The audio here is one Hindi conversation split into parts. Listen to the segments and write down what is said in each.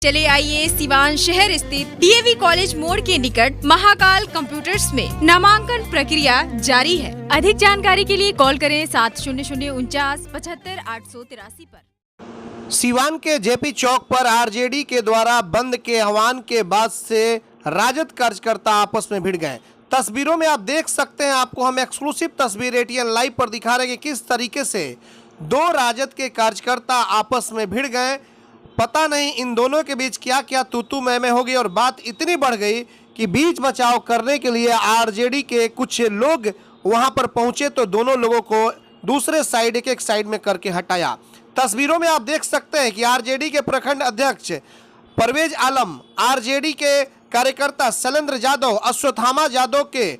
चले आइए सिवान शहर स्थित डीएवी कॉलेज मोड़ के निकट महाकाल कंप्यूटर्स में नामांकन प्रक्रिया जारी है। अधिक जानकारी के लिए कॉल करें 700949 पर। सिवान के जेपी चौक पर आरजेडी के द्वारा बंद के आह्वान के बाद से राजद कार्यकर्ता आपस में भिड़ गए। तस्वीरों में आप देख सकते हैं, आपको हम एक्सक्लूसिव तस्वीर एटीएन लाइव पर दिखा रहे हैं कि किस तरीके से दो राजद के कार्यकर्ता आपस में भिड़ गए। पता नहीं इन दोनों के बीच क्या क्या तू मैं हो गई और बात इतनी बढ़ गई कि बीच बचाव करने के लिए आरजेडी के कुछ लोग वहां पर पहुंचे तो दोनों लोगों को दूसरे साइड एक साइड में करके हटाया। तस्वीरों में आप देख सकते हैं कि आरजेडी के प्रखंड अध्यक्ष परवेज आलम, आरजेडी के कार्यकर्ता शैलेंद्र यादव, अश्वत्थामा यादव के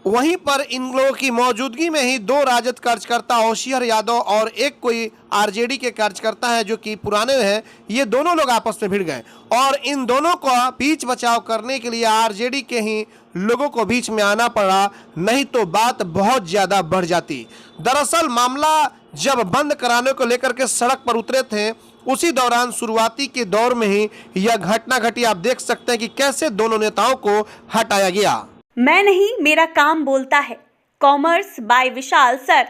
वहीं पर इन लोगों की मौजूदगी में ही दो राजद कार्यकर्ता होशियार यादव और एक कोई आरजेडी के कार्यकर्ता है जो कि पुराने हैं, ये दोनों लोग आपस में भिड़ गए और इन दोनों को बीच बचाव करने के लिए आरजेडी के ही लोगों को बीच में आना पड़ा, नहीं तो बात बहुत ज़्यादा बढ़ जाती। दरअसल मामला जब बंद कराने को लेकर के सड़क पर उतरे थे, उसी दौरान शुरुआती के दौर में ही यह घटना घटी। आप देख सकते हैं कि कैसे दोनों नेताओं को हटाया गया। मैं नहीं, मेरा काम बोलता है। Commerce by Vishal sir.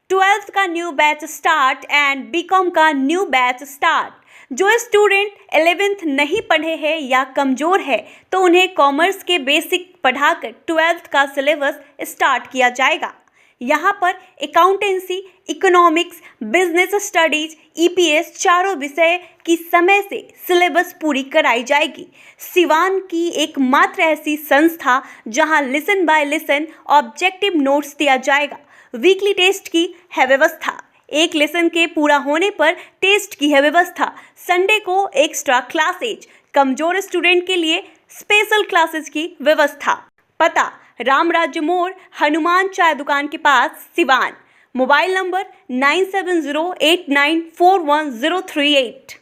12th का new batch start and BCom का न्यू बैच स्टार्ट। जो स्टूडेंट 11th नहीं पढ़े हैं या कमज़ोर है तो उन्हें कॉमर्स के बेसिक पढ़ाकर 12th का सिलेबस स्टार्ट किया जाएगा। यहाँ पर accountancy, economics, business studies, EPS चारों विषय की समय से सिलेबस पूरी कराई जाएगी। सिवान की एकमात्र ऐसी संस्था जहां lesson by lesson objective notes दिया जाएगा। वीकली टेस्ट की है व्यवस्था। एक लेसन के पूरा होने पर टेस्ट की है व्यवस्था। संडे को एक्स्ट्रा क्लासेज, कमजोर स्टूडेंट के लिए स्पेशल क्लासेज की व्यवस्था। पता रामराज्य मोड़, हनुमान चाय दुकान के पास, Siwan. Mobile number 9708941038।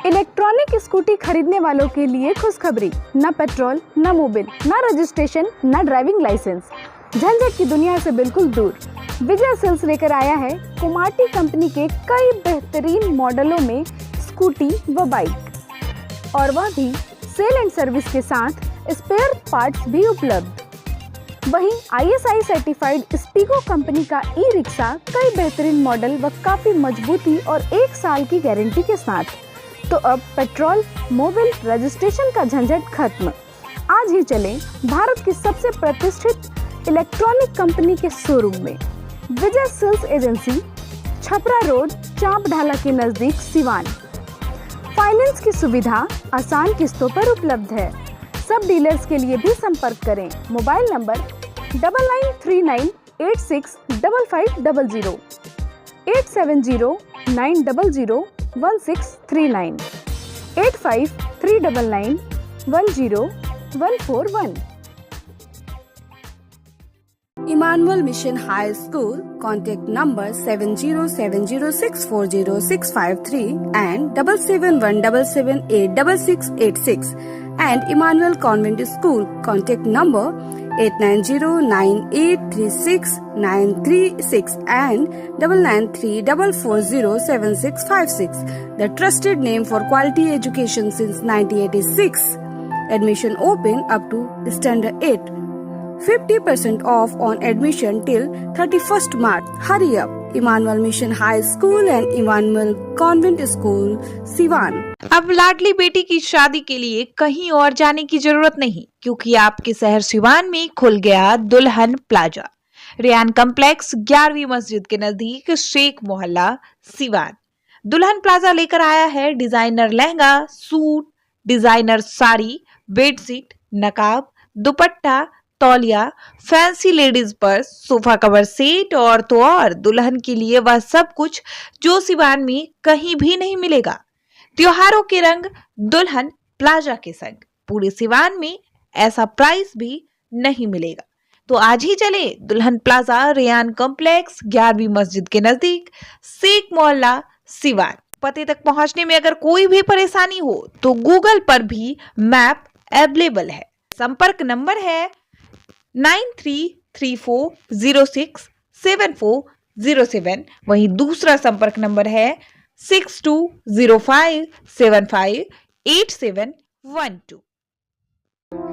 Electronic scooty खरीदने वालों के लिए खुशखबरी। न पेट्रोल, न मोबिल, न रजिस्ट्रेशन, न ड्राइविंग लाइसेंस। झंझट की दुनिया से बिल्कुल दूर विजय सेल्स लेकर आया है कुमाटी कंपनी के कई बेहतरीन मॉडलों में स्कूटी व बाइक, और वह भी सेल एंड सर्विस के साथ स्पेयर पार्ट्स भी उपलब्ध। वहीं ISI सर्टिफाइड स्पीगो कंपनी का ई रिक्शा कई बेहतरीन मॉडल व काफी मजबूती और 1 साल की गारंटी के साथ। तो अब पेट्रोल, मोबिल, रजिस्ट्रेशन का झंझट खत्म। आज ही चलें भारत की सबसे प्रतिष्ठित इलेक्ट्रॉनिक कंपनी के शोरूम में। विजय सेल्स एजेंसी, छपरा रोड, चांप ढाला के नजदीक, सिवान। फाइनेंस की सुविधा आसान किस्तों पर उपलब्ध है। सब डीलर्स के लिए भी संपर्क करें। Mobile number 9939865500, 8709001639, 8539910141। Emmanuel Mission High School. Contact number 7070640653 and 7717786686. And Emmanuel Convent School. Contact number 8909836936 and 9934407656. The trusted name for quality education since 1986. Admission open up to standard 8. 50% off on admission till 31st March. Hurry up! Emmanuel Mission High School and Emmanuel Convent School, Siwan. अब लाडली बेटी की शादी के लिए कहीं और जाने की जरूरत नहीं, क्योंकि आपके शहर सिवान में खुल गया दुल्हन प्लाजा। रेयान कॉम्प्लेक्स, 11वीं मस्जिद के नजदीक, शेख मोहल्ला, सिवान। दुल्हन प्लाजा लेकर आया है designer lehenga, suit, designer sari, bedsheet, नकाब, दुपट्टा, तौलिया, fancy ladies purse, sofa cover set और तो और दुल्हन के लिए वह सब कुछ जो सिवान में कहीं भी नहीं मिलेगा। त्योहारों के रंग दुल्हन प्लाजा के संग। पूरे सिवान में ऐसा प्राइस भी नहीं मिलेगा। तो आज ही चले दुल्हन प्लाजा, रेयान कॉम्प्लेक्स, 11वीं मस्जिद के नजदीक, शेख मोहल्ला, सिवान। पते तक पहुंचने में अगर कोई भी परेशानी हो तो गूगल पर भी मैप अवेलेबल है। संपर्क नंबर है 9334067407। वहीं दूसरा संपर्क नंबर है 6205758712.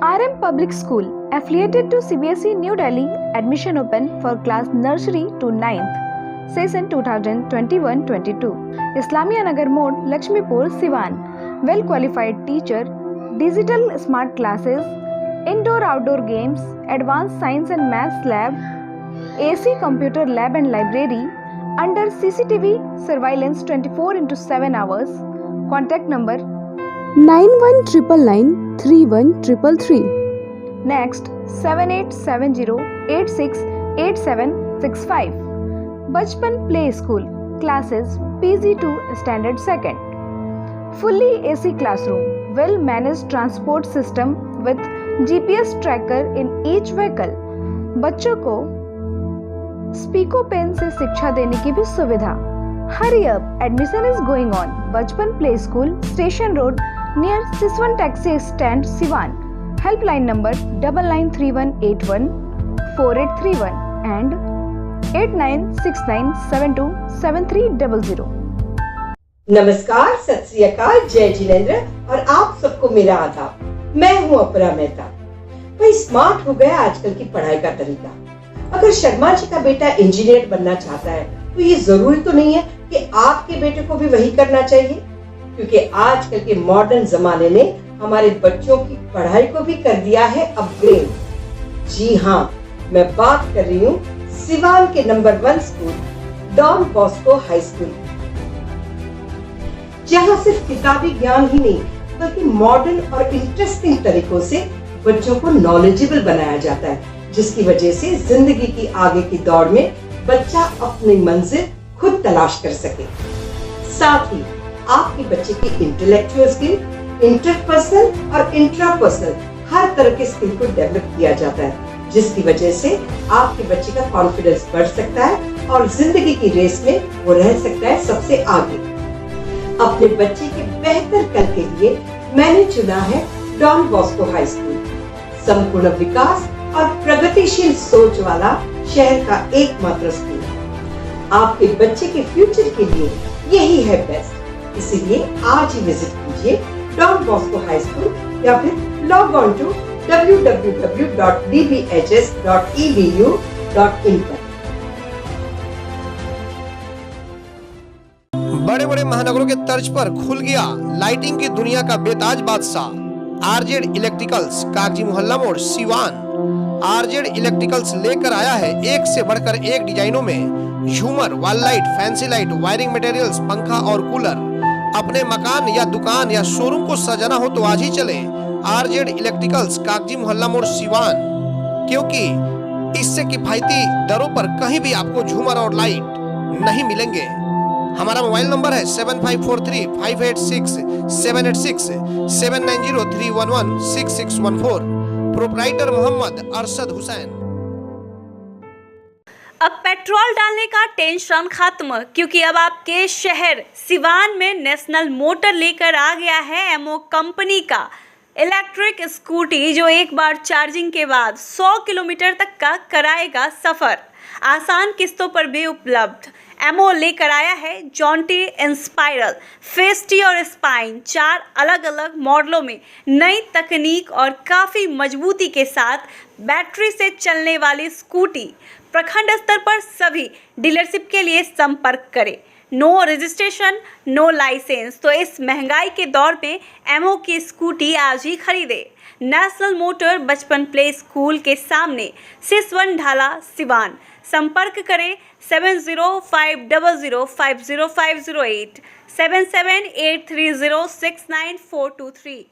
RM Public School, affiliated to CBSE New Delhi, admission open for class nursery to 9th, session 2021-22. Islamia Nagar Mode, Lakshmipur, Siwan. Well qualified teacher, digital smart classes, indoor-outdoor games, advanced science and maths lab, AC computer lab and library, under CCTV surveillance 24/7 hours. Contact number 9199931333. Next 7870868765. Bachpan Play School, classes PG to Standard 2nd. Fully AC classroom, well managed transport system with GPS tracker in each vehicle. बच्चों को स्पीको पेन से शिक्षा देने की भी सुविधा. Hurry up, admission is going on. Bachpan Play School, Station Road, near Siswan Taxi Stand, Siwan. Helpline number 9931814831 and 8969727300. नमस्कार, सत श्री अकाल, जय जिनेंद्र और आप सबको मेरा आदाब। मैं हूँ अपरा मेहता। भाई स्मार्ट हो गया आजकल की पढ़ाई का तरीका। अगर शर्मा जी का बेटा इंजीनियर बनना चाहता है तो ये जरूरी तो नहीं है कि आपके बेटे को भी वही करना चाहिए, क्योंकि आजकल के मॉडर्न जमाने ने हमारे बच्चों की पढ़ाई को भी कर दिया है अपग्रेड। जी हाँ, मैं बात कर रही हूँ सिवान के number 1 school Don Bosco High School, जहाँ सिर्फ किताबी ज्ञान ही नहीं बल्कि मॉडर्न और इंटरेस्टिंग तरीकों से बच्चों को नॉलेजेबल बनाया जाता है, जिसकी वजह से जिंदगी की आगे की दौड़ में बच्चा अपनी मंजिल खुद तलाश कर सके। साथ ही आपके बच्चे की इंटेलेक्चुअल स्किल, इंटरपर्सनल और इंट्रापर्सनल हर तरह के स्किल को डेवलप किया जाता है, जिसकी वजह से आपके बच्चे का कॉन्फिडेंस बढ़ सकता है और जिंदगी की रेस में वो रह सकता है सबसे आगे। अपने बच्चे के बेहतर कल के लिए मैंने चुना है डॉन बॉस्को हाई स्कूल। संपूर्ण विकास और प्रगतिशील सोच वाला शहर का एकमात्र स्कूल। आपके बच्चे के फ्यूचर के लिए यही है बेस्ट, इसीलिए आज ही विजिट कीजिए डॉन बॉस्को हाई स्कूल या फिर लॉग ऑन टू www.dbhs.edu.in पर। बड़े बड़े महानगरों के तर्ज पर खुल गया लाइटिंग की दुनिया का बेताज बादशाह आरजेड इलेक्ट्रिकल्स, कागजी मोहल्ला मोड़, सिवान। आरजेड इलेक्ट्रिकल्स लेकर आया है एक से बढ़कर एक डिजाइनों में झूमर, wall light, fancy light, wiring materials, पंखा और कूलर। अपने मकान या दुकान या शोरूम को सजाना हो तो आज ही चले आरजेड इलेक्ट्रिकल्स, कागजी मोहल्ला मोड़, सिवान, क्योंकि इससे किफायती दरों पर कहीं भी आपको झूमर और लाइट नहीं मिलेंगे। हमारा मोबाइल नंबर है 7543586786, 7903116614। प्रोप्राइटर मोहम्मद अरशद हुसैन। अब पेट्रोल डालने का टेंशन खत्म, क्योंकि अब आपके शहर सिवान में नेशनल मोटर लेकर आ गया है एमओ कंपनी का इलेक्ट्रिक स्कूटी, जो एक बार चार्जिंग के बाद 100 किलोमीटर तक का कराएगा सफर, आसान किस्तों पर भी उपलब्ध। एमओ लेकर आया है जॉन्टी, इंस्पायरल, फेस्टी और स्पाइन, 4 अलग अलग मॉडलों में नई तकनीक और काफ़ी मजबूती के साथ बैटरी से चलने वाली स्कूटी। प्रखंड स्तर पर सभी डीलरशिप के लिए संपर्क करें। No registration, no licence. तो इस महंगाई के दौर में एमओ की स्कूटी आज ही खरीदे। नेशनल मोटर बचपन प्ले स्कूल के सामने, सिसवन ढाला, सिवान। संपर्क करें 7050050508, 7783069423।